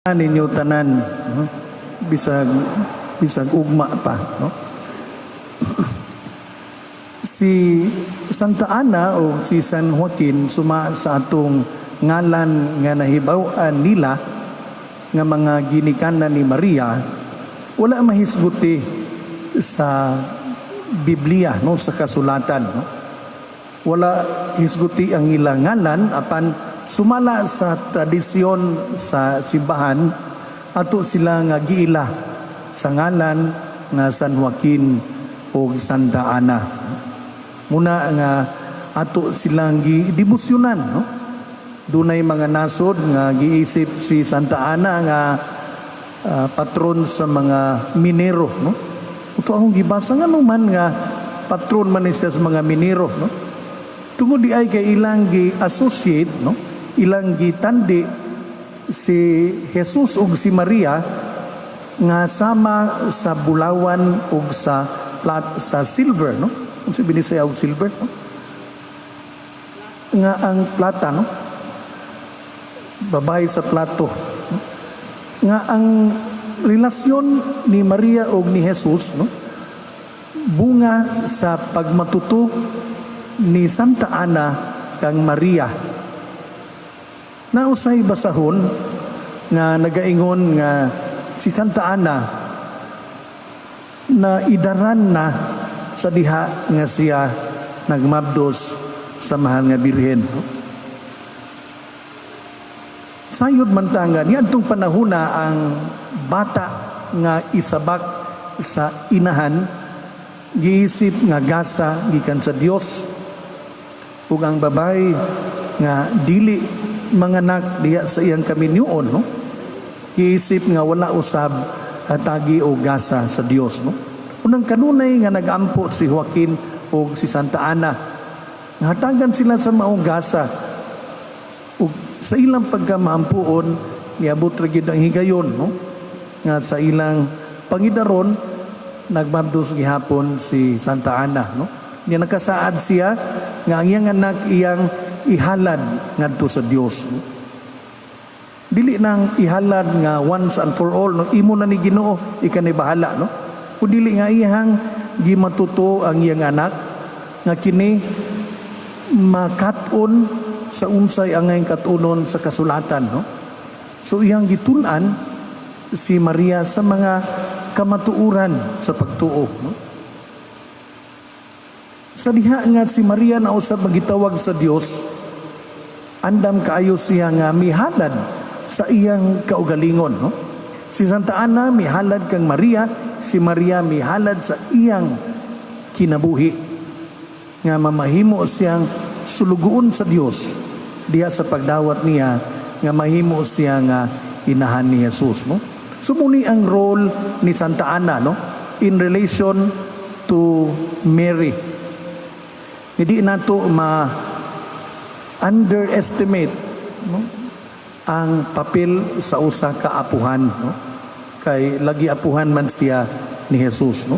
Ninyo tanan, no? bisag ugma pa, no? Si Santa Ana o si San Joaquin suma sa atong ngalan nga nahibaw-an nila nga mga ginikanan ni Maria, wala mahisguti sa Biblia, no, sa kasulatan, no? Wala hisguti ang ilang ngalan apan sumala sa tradisyon sa simbahan ato sila nga giila sa ngalan nga San Joaquin o Santa Ana. Muna nga ato silang gidebosyonan, no? Dunay mga nasod nga giisip si Santa Ana nga patron sa mga minero, no? Ito akong gibasa nga naman nga patron man siya sa mga minero, no? Tungod di ay kay ilang gi-associate, no? Ilang gitandi si Jesus ug si Maria nga sama sa bulawan ug sa silver, no? Unsa binisay og silver, no? Nga ang plata, no? Babae sa plato, no? Nga ang relasyon ni Maria ug ni Jesus, no? Bunga sa pagmatuto ni Santa Ana kang Maria. Nausay basahon nga nagaingon nga si Santa Ana na idaran na sa diha nga siya nagmabdos sa mahal nga birhen, no? Sayod man tanga niadtong panahona ang bata nga isabak sa inahan giisip nga gasa gikan sa Dios ug ang babae nga dili manganak diya sa iyang kaminyoon, no? Giisip nga wala usab hatagi o gasa sa Dios, no? Unang kanunay nga nagampo si Joaquin o si Santa Ana, hatagan sila sa maong gasa ug sa ilang pagkamaampuon niabot ra gid ang higayon, no? Nga sa ilang pangidaron nagmabdos gihapon si Santa Ana, no? Niya nakasaad siya nga ang iyang anak iyang ihalad ngadto sa Dios, no? Dili nang ihalad nga once and for all, no? Imo na ni Ginoo ikanay bahala, no? O dili nga iyang gimatuto ang iyang anak nga kini makat-on sa unsay angay katunon sa kasulatan, no? So iyang gitun-an si Maria sa mga kamatuuran sa pagtuo, no? Sa diha nga si Maria na usab magitawag sa Dios, andam kaayo siya nga mihalad sa iyang kaugalingon, no? Si Santa Ana mihalad kang Maria, si Maria mihalad sa iyang kinabuhi nga mamahimo siyang sulugoon sa Dios diha sa pagdawat niya nga mahimo siya nga inahan ni Jesus, no? Sumuni ang role ni Santa Ana, no, in relation to Mary. Hindi nato ma-underestimate, no, ang papel sa usa ka apuhan, no? Kay lagi apuhan man siya ni Jesus, no?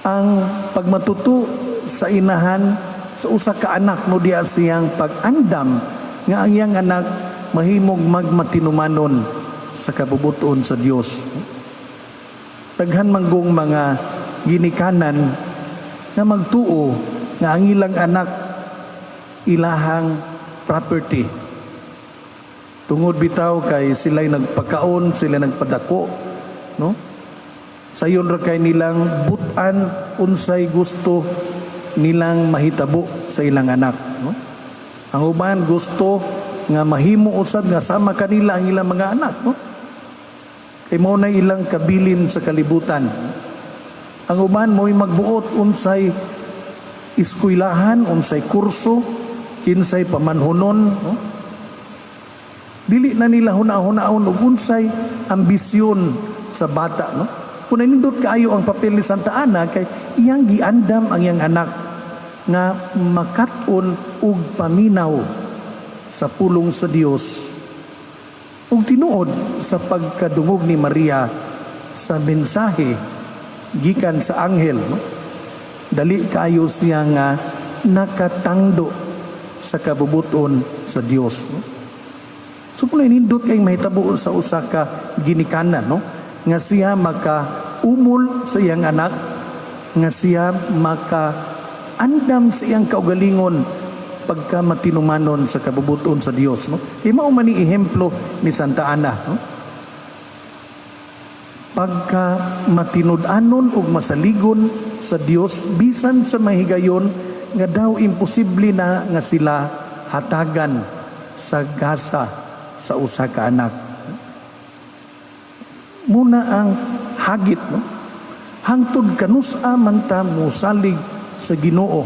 Ang pagmatuto sa inahan sa usa ka anak, no, diya siyang pag-andam nga ang iyang anak mahimong magmatinumanon sa kabubuton sa Dios. Daghan manggong mga ginikanan nga magtuo nga ang ilang anak ilahang property. Tungod bitaw kay sila'y nagpakaon, sila nagpadako, no? Sayon ra kay nilang butan unsay gusto nilang mahitabo sa ilang anak, no? Ang uban gusto nga mahimo usab nga sama kanila ang ilang mga anak, no? Kay mo na ilang kabilin sa kalibutan. Ang uban mo'y magbuot unsay eskwelahan, unsay kurso, kinsay pamanhonon, no? Dili na nila huna-hunaon og unsay ambisyon sa bata, no? Kung nindot kaayo ang papel ni Santa Ana kay iyang giandam ang iyang anak nga makat-on og paminaw sa pulong sa Dios ug tinuod sa pagkadungog ni Maria sa mensahe gikan sa anghel, no? Dali kayo siya nga nakatangdo sa kabubuton sa Dios, no? So kung nindot kay mahitabo sa usa ka ginikanan, no? Nga siya maka-umol sa iyang anak, nga siya maka-andam sa iyang kaugalingon pagka matinumanon sa kabubuton sa Dios, no? Kay mao man ni ehemplo ni Santa Ana, no? Pagka matinud-anon ug masaligon sa Dios bisan sa mahigayon nga daw imposible na nga sila hatagan sa gasa sa usa ka anak. Muna ang hagit, no? Hangtod kanusa man ta mosalig sa Ginoo.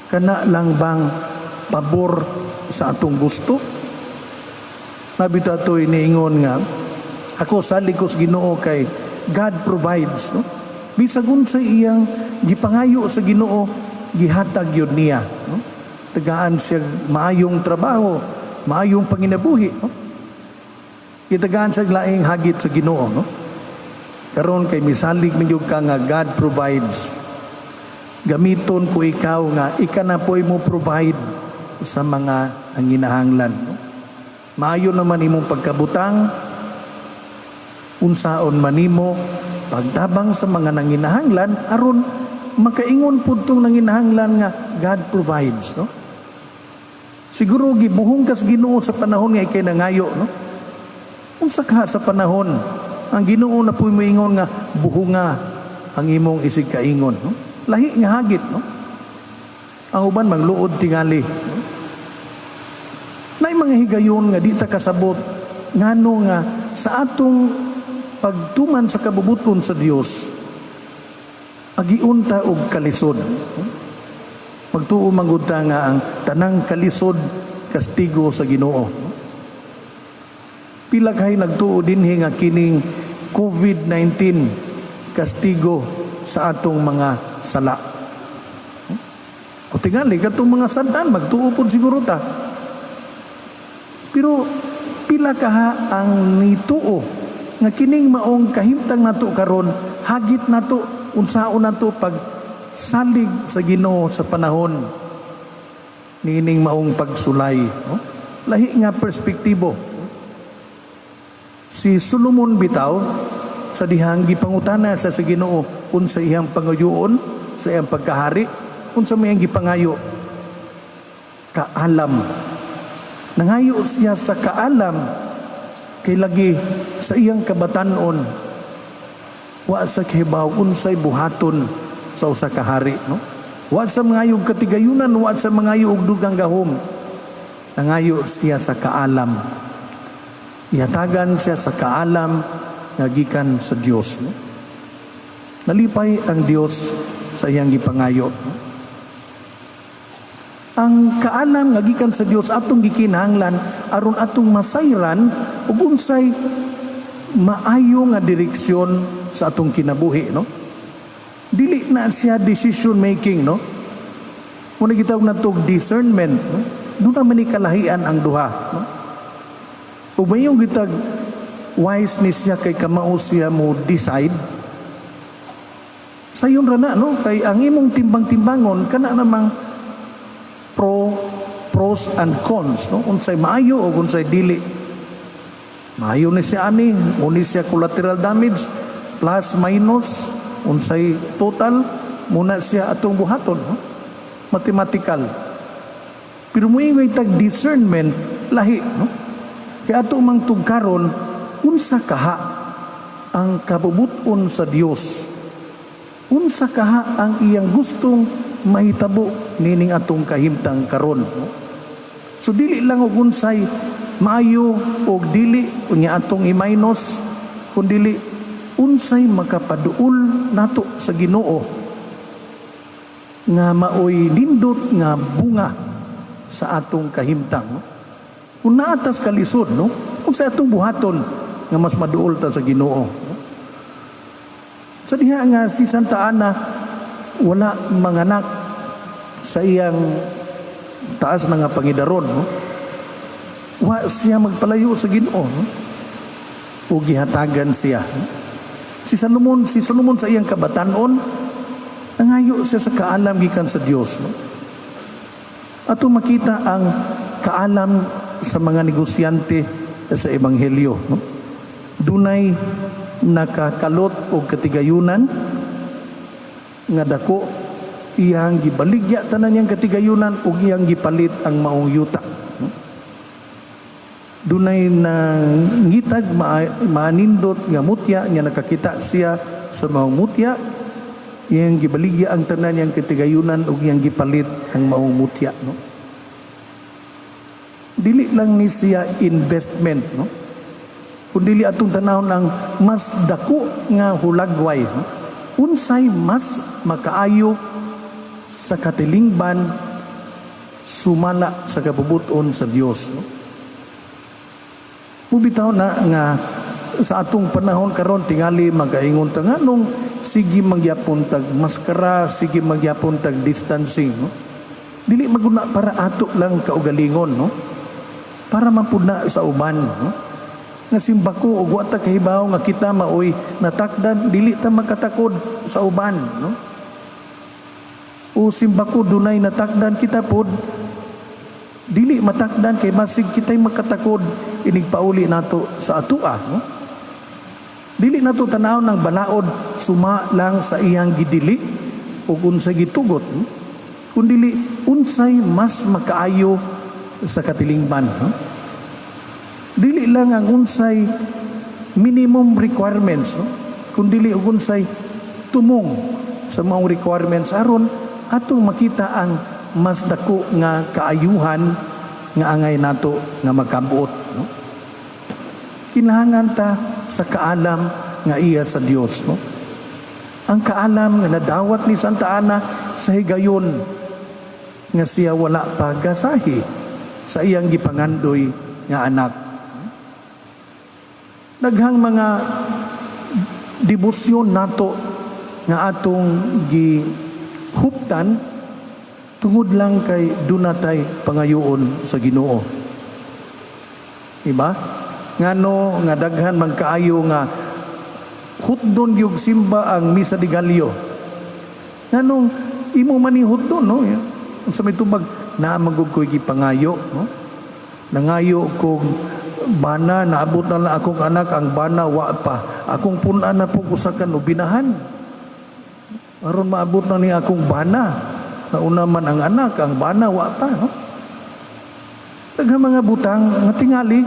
Kana lang bang pabor sa atong gusto? Nabita to iniingon nga, ako salig ko sa Ginoo kay God provides, no? Bisag unsay iyang gipangayo sa Ginoo, gihatag yun niya, no? Tagaan siya maayong trabaho, maayong panginabuhi, no? Itagaan sa laing hagit sa Ginoo, no? Karon kay misalig man jud ka nga God provides. Gamiton ko ikaw nga ika na po'y mo provide sa mga nanginahanglan, no? Maayo naman imong pagkabutang unsaon man nimo pagtabang sa mga nanginahanglan aron makaingon pud tong nanginahanglan nga God provides, no? Siguro gibuhong kas Ginoo sa panahon nga ikay nangayo, no? Unsa ka sa panahon ang Ginoo na puy moingon nga buhunga ang imong isig kaingon, no? Lahi nga hagit, no? Ang uban magluod tingali, no? Nay mga higayon nga di ta kasabot ngano nga sa atong pagtuman sa kabubuton sa Dios agiunta og kalisod, no? Magtuo manggod ta nga ang tanang kalisod kastigo sa Ginoo. Pila kay nagtuo dinhi nga kining COVID-19 kastigo sa atong mga sala. O tingali katong mga santan magtuo pud siguro ta. Pero pila kaha ang nituo nga kining maong kahimtang nato karon hagit nato unsaon nato pag salig sa Ginoo sa panahon niining maong pagsulay, no? Lahi nga perspektibo. Si Solomon bitaw sa dihang gipangutana sa Ginoo unsa iyang pangayoon sa iyang pagkahari, unsa may gipangayo kaalam. Nangayo siya sa kaalam kay lagi sa iyang kabatanon wa sa kahibaw unsay buhaton sa usa ka hari, no? Wa sa mangayog katigayunan, wa sa mangayo og dugang gahom. Nangayo siya sa kaalam. Ihatagan siya sa kaalam nga gikan sa Dios, no? Nalipay ang Dios sa iyang gipangayo, no? Ang kaalam nga gikan sa Dios atong gikinahanglan aron atong masayran ug unsay maayo nga direksyon sa atong kinabuhi, no? Dili na siya decision making, no? Muna gitawag na to discernment, no? Doon naman ni kalahian ang duha, no? Ug mayong gitag wise ni siya kay kamao siya mo decide. Sayon ra na, no? Kay ang imong timbang-timbangon kana namang pros and cons, no? Unsay maayo o unsay dili. Maayo ni siya ani, uni siya collateral damage, plus minus, unsay total, muna siya atong buhaton, no? Mathematical. Pero muingay tag discernment, lahi, no? Kaya ato mang tugkaron, unsa kaha ang kabubuton sa Dios. Unsa kaha ang iyang gustong mahitabo nining atong kahimtang karon, no? So dili lang og unsay maayo og dili unya atong i-minus, kundi unsay makapaduol nato sa Ginoo nga maoy nindot nga bunga sa atong kahimtang, no? Kung naatas kalisod, no? Kung sa atong buhaton nga mas maduol ta sa Ginoo, no? Sa diha nga si Santa Ana wala manganak sa iyang taas na nga pangidaron, no? Wa siya magpalayo sa Ginoo, no? O gihatagan siya, no? Si Solomon sa iyang kabatanon nangayo siya sa kaalam gikan sa Dios, no? Ato makita ang kaalam sa mga negosyante sa ebanghelyo, no? Dunay nakakalot og katigayunan nga dako, iyang gibaligya tanan niyang katigayunan ug iyang gipalit ang maong yuta. Dunay nangitag maanindot nga mutya nga nakakita siya sa maong mutya, iyang gibaligya ang tanan niyang katigayunan ug iyang gipalit ang maong mutya, no? Dili lang ni siya investment, no? Kundili atong tanawon ang mas dako nga hulagway, no? Unsay mas makaayo sa katilingban sumala sa kabubuton sa Dios, no? Mubitaw na nga sa atong panahon karon tingali magaingon ta nganong sige magyapon tag maskara, sige magyapon tag distancing, no? Dili maguna para ato lang kaugalingon, no? Para mapuna sa uban, no? Nga simbako og wa ta kahibaw nga kita maoy natakdan, dili ta makatakod sa uban, no? O simbako dunay natakdan kita pod dili matakdan kay masig kitay makatakod inig pauli nato sa atua, no? Dili nato tanaw ng balaod suma lang sa iyang gidili o unsay gitugot, no? Kundili unsay mas makaayo sa katilingban, no? Dili lang ang unsay minimum requirements, no? Kundili og unsay tumong sa mga requirements aron atong makita ang mas dako nga kaayuhan nga angay nato nga magkabuot, no? Kinahanglan ta sa kaalam nga iya sa Dios, no? Ang kaalam nga nadawat ni Santa Ana sa higayon nga siya wala pa gasahi sa iyang gipangandoy nga anak. Daghang mga debosyon nato nga atong gihuptan tungod lang kay dunatay pangayoon sa Ginoo. Diba? Ngano nga daghan man kaayo nga hutdon gyud simba ang misa de Gallo. Nganong imo man ni hutdon, no? Sa may tubag na magug koy gipangayo, no? Nangayo kog bana, naabot na lang akong anak, ang bana wa pa. Akong punan na po kusakan ubinahan. Aron maabot na ni akong bana. Nauna man ang anak, ang bana wa pa, no? Daghang mga butang nga tingali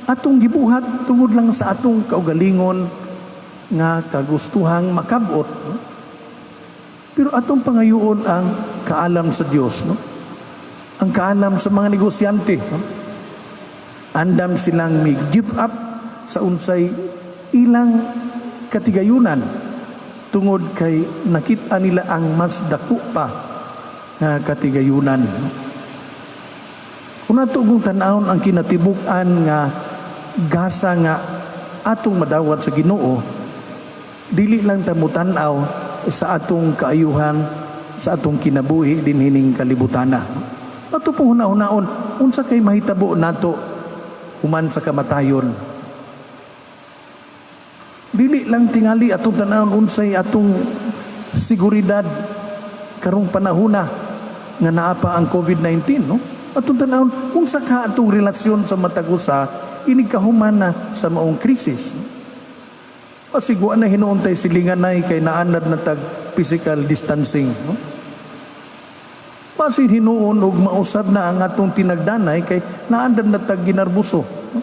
atong gibuhat tungod lang sa atong kaugalingon nga kagustuhang makabot, no? Pero atong pangayoon ang kaalam sa Dios, no? Ang kaalam sa mga negosyante, no? Andam silang may give up sa unsay ilang katigayunan tungod kay nakita nila ang mas dako pa nga katigayunan. Kung natugong tanawon ang kinatibuk-an nga gasa nga atong madawat sa Ginoo, dili lang ta mutanaw sa atong kaayuhan, sa atong kinabuhi dinhining kalibutana. Ato pong hunahon unsa kay mahitabo nato human sa kamatayon. Dili lang tingali atong tanawon unsay atong seguridad karong panahona nga naapa ang COVID-19, no? Atong tanawon unsa ka atong relasyon sa matagusa inig kahuman na sa maong krisis. Pasigwa na hinuon tay silinganay kay naanad na tag physical distancing, no? Pasin hinuon og mausab na ang atong tinagdanay kay naanad na tag ginarbuso, no?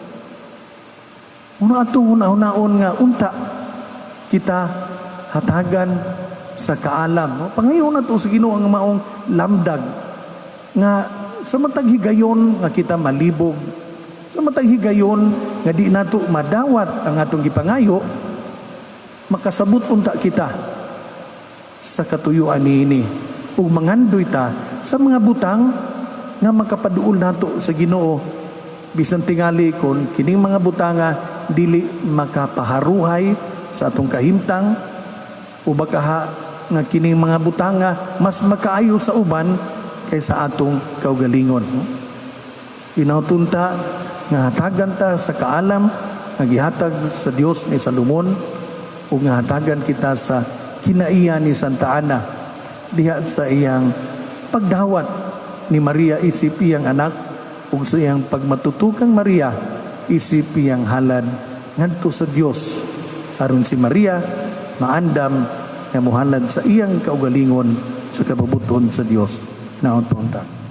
Una atong hunaon nga unta kita hatagan sa kaalam, no? Pangayon nato sa Ginoo ang maong lamdag nga sa matag higayon nga kita malibog, sa matag higayon nga di nato madawat ang atong gipangayo, makasabot unta kita sa katuyuan niini ug mangandoy ta sa mga butang nga makapaduol nato sa Ginoo bisan tingali kon kining mga butanga dili makapaharuhay sa atong kahimtang o baka nga kining mga butanga mas makaayo sa uban kaysa atong kaugalingon, no? Inautunta nga hatagan ta sa kaalam nga gihatag sa Dios ni Salomon ug nga hatagan kita sa kinaiya ni Santa Ana diha sa iyang pagdawat ni Maria isip iyang anak ug sa iyang pagmatutukang Maria isip iyang halad ngadto sa Dios aron si Maria maandam nga mohalad sa iyang kaugalingon sa kababuton sa Dios. Naon punta.